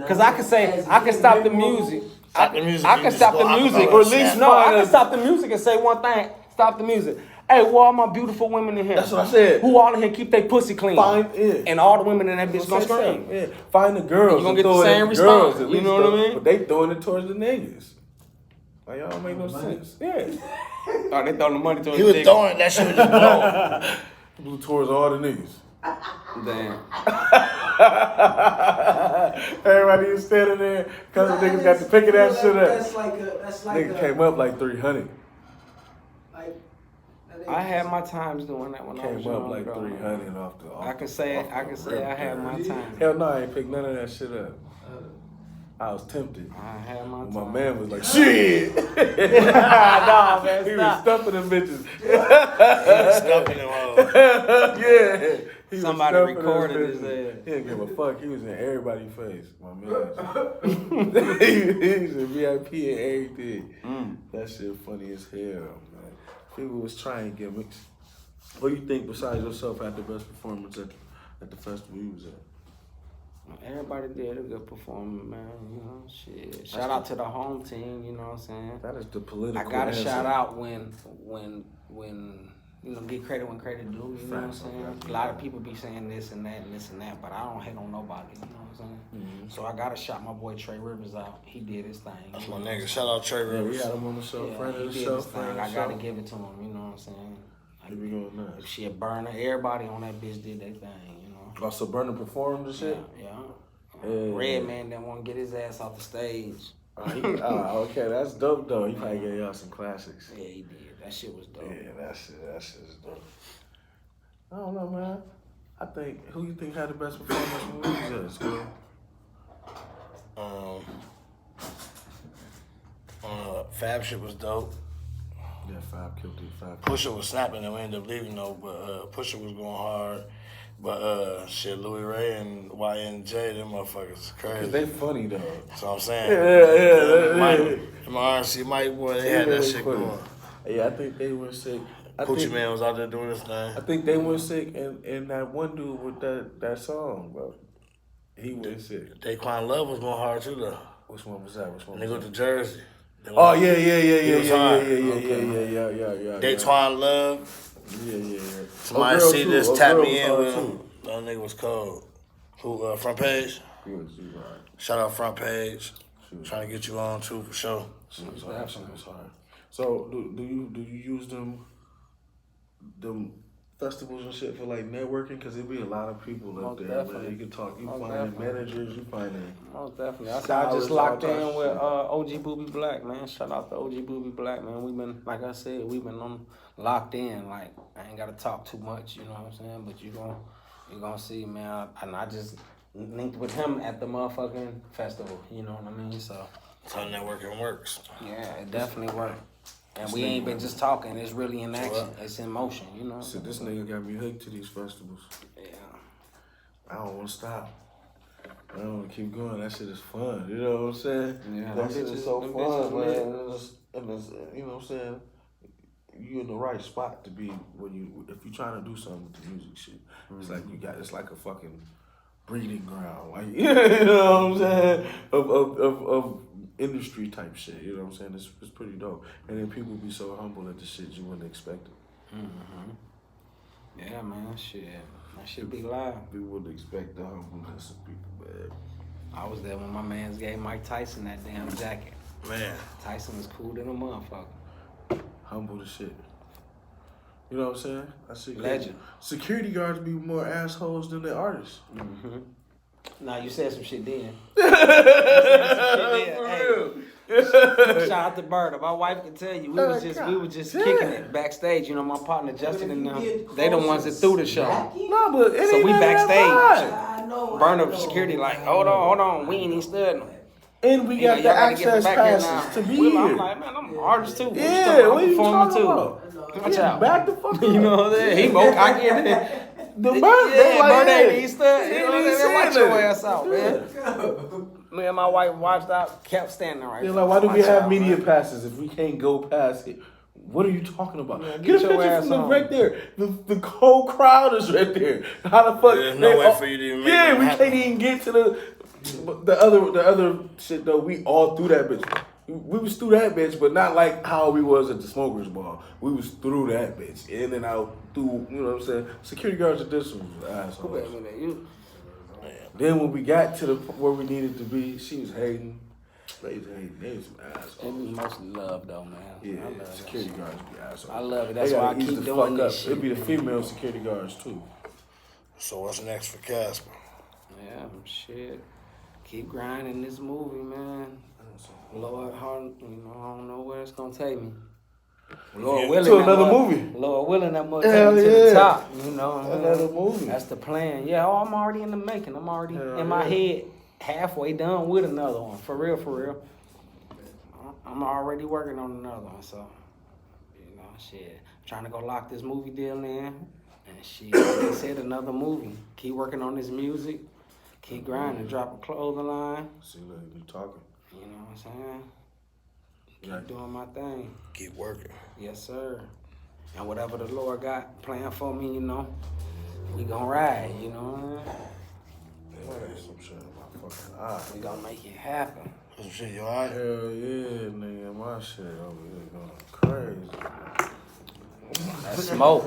Cause I can say, I can stop the music. I can Stop stop the music. Or at least I can stop the music and say one thing. Stop the music. Hey, where all my beautiful women in here? That's what I said. Who all in here keep their pussy clean? And all the women in that bitch gonna scream. Yeah. Find the girls. You gonna get the same response. You know what I mean? But they throwing it towards the niggas. Like y'all don't make no sense. Yeah. Oh, they throwing the money towards He the was niggas. throwing that shit was just blowing. Blew towards all the niggas. Damn. Everybody was standing there because the niggas got to picking that shit up. That's like Nigga came up like 300. I had my times doing that when I was Came up young, like bro. 300 off the. I can say I had my time. Hell no, I ain't picked none of that shit up. I was tempted. I had my time. My man was like, shit. Nah, man, he was stop. stuffing them bitches. Stuffing them all. Yeah. He was Somebody stuffing them recorded his bitches. ass. He didn't give a fuck. He was in everybody's face. My man. He was in VIP and everything. That shit funny as hell, man. People was trying gimmicks. What do you think besides yourself had the best performance at the festival you was at? Everybody did a good performance, man. You know, shit. Shout out to the home team. You know what I'm saying? That is the political. I gotta answer. shout out when you know, get credit when credit due. You know what I'm saying? A lot of people be saying this and that and this and that, but I don't hate on nobody. You know what I'm saying? So I gotta shout my boy Trey Rivers out. He did his thing. That's my nigga. Shout out Trey Yeah, Rivers. we had him on the show. Yeah, Friend of he the did show. his thing. I gotta give it to him. You know what I'm saying? He be going nuts. Shit, Burner. Everybody on that bitch did their thing. You know. Also, Burner performed and shit. Yeah. Redman didn't want to get his ass off the stage. Okay, that's dope though. He probably gave y'all some classics. Yeah, he did. That shit was dope. Yeah, that shit is dope. I don't know, man. I think, who you think had the best performance from movies? Squirrel? Fab shit was dope. Yeah, Fab killed it. Fab. Pusha was snapping and we ended up leaving though, but Pusha was going hard. But shit, Louis Ray and YNJ, them motherfuckers is crazy. They funny though. That's what I'm saying. Yeah. My RC Mike boy, they had that shit funny. going. Yeah, I think they were sick. Gucci Man was out there doing his thing. I think they went sick, and that one dude with that song, bro, he went sick. Daquan Love was going hard too though. Which one was that? Which one? Nigga with the jersey. Oh yeah. Daquan Love. Yeah. Somebody see this, tap me in with him. That nigga was cold. Who, Front Page? Shout out Front Page. Trying to get you on too for sure. That was hard. So do you use them festivals and shit for like networking? Cause it be a lot of people up there, definitely. man. You can talk. You Most find definitely. managers. You find Most definitely. I stylists, just locked all types in of with shit. OG Booby Black, man. Shout out to OG Booby Black, man. We've been, like I said, we've been on locked in. Like I ain't gotta talk too much, you know what I'm saying? But you gonna see, man. And I just linked with him at the motherfucking festival. You know what I mean? So that's how networking works. yeah, it definitely worked. And we ain't been just talking. It's really in action. It's in motion, you know? So this nigga got me hooked to these festivals. Yeah. I don't want to stop. I don't want to keep going. That shit is fun. You know what I'm saying? Yeah, that shit is so fun, man. lit. And it's, you know what I'm saying? You in the right spot to be when you, if you're trying to do something with the music shit. It's like it's like a fucking breeding ground. Like, you know what I'm saying? Of industry type shit, you know what I'm saying? It's pretty dope. And then people be so humble at the shit you wouldn't expect it. Yeah, man, shit. That shit be live. People wouldn't expect the humbleness of people, man. I was there when my mans gave Mike Tyson that damn jacket. Man. Tyson was cool than a motherfucker. Humble as shit. You know what I'm saying? I see Legend. Security guards be more assholes than the artists. Nah, you said some shit then. For real. Shout out to Berta. My wife can tell you, we was just kicking it backstage. You know, my partner Justin and them, they the ones that threw the show. No, but it So ain't we none of that backstage. vibe. Burner security like, hold on, we ain't even studying. And we got the access passes to be here. I'm like, man, I'm an artist too. Yeah, what I'm are you performing talking too. about? Watch out. Back the fuck up. You know what I'm saying? He more cocky than the bird. Bird ain't even studying. You know what I'm saying? Watch your saying ass out, man. Me and my wife watched out, kept standing right They're there. like, why do we Watch have out, media man. passes if we can't go past it? What are you talking about? Yeah, get get a your picture ass from the on. right there. The whole crowd is right there. How the fuck? There's no way for you to even make Yeah, that we happen. can't even get to the other shit though. We all through that bitch. We was through that bitch, but not like how we was at the smokers ball. We was through that bitch, in and out through. You know what I'm saying? Security guards are this one assholes. Then when we got to where we needed to be, she was hating. They was hating. They was some assholes. It was mostly love though, man. Yeah, I love that security shit. guards be assholes. I love it. They That's why I gotta ease keep the doing fuck this up. shit. It'd be the female security guards too. So what's next for Kasper? Yeah, shit. Keep grinding this movie, man. Lord, I don't know where it's gonna take me. Lord willing, to another movie. Lord willing, that must Hell take me to yeah. the top. You know, Another movie. That's the plan. Yeah, I'm already in the making. I'm already in my head, halfway done with another one. For real. I'm already working on another one. So, you know, shit. Trying to go lock this movie deal in, and shit. Like I said, another movie. Keep working on this music. Keep grinding. Drop a clothing line. See, look, you talking. You know what I'm saying? Keep Right. doing my thing. Keep working. Yes, sir. And whatever the Lord got planned for me, you know, we gonna ride, you know what I mean? Some shit in my fucking eye. We gonna make it happen. Some shit, you alright? Hell yeah, nigga. My shit over here going crazy. That smoke.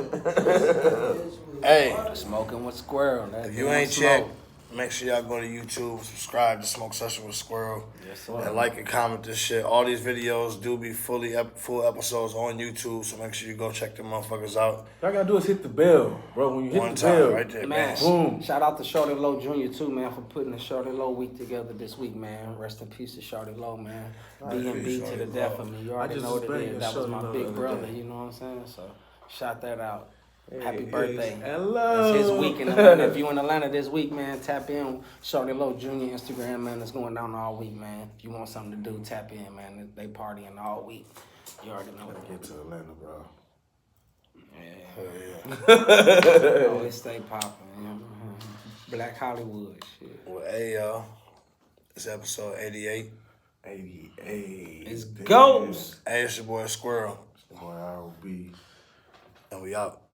Hey. Smoking with Squirrel. If you ain't checked Make sure y'all go to YouTube, subscribe to Smoke Session with Squirrel. Yes, sir. And like and comment this shit. All these videos do be full episodes on YouTube, so make sure you go check them motherfuckers out. All you gotta do is hit the bell, bro. When you hit the bell, right there, man. Boom. Shout out to Shorty Low Jr. too, man, for putting the Shorty Low week together this week, man. Rest in peace to Shorty Low, man. B&B to the death of me. You already know what it is. That was my big brother, you know what I'm saying? So shout that out. Happy birthday. Hello. It's his week in Atlanta. If you in Atlanta this week, man, tap in. Shorty Low Jr. Instagram, man. It's going down all week, man. If you want something to do, tap in, man. They partying all week. You already know. Gotta get to Atlanta, bro. Yeah. Oh, it stay popping. Black Hollywood shit. Well, hey, y'all. It's episode 88. 88. It's Ghost. Hey, it's your boy Squirrel. It's your boy R.O.B. And we out.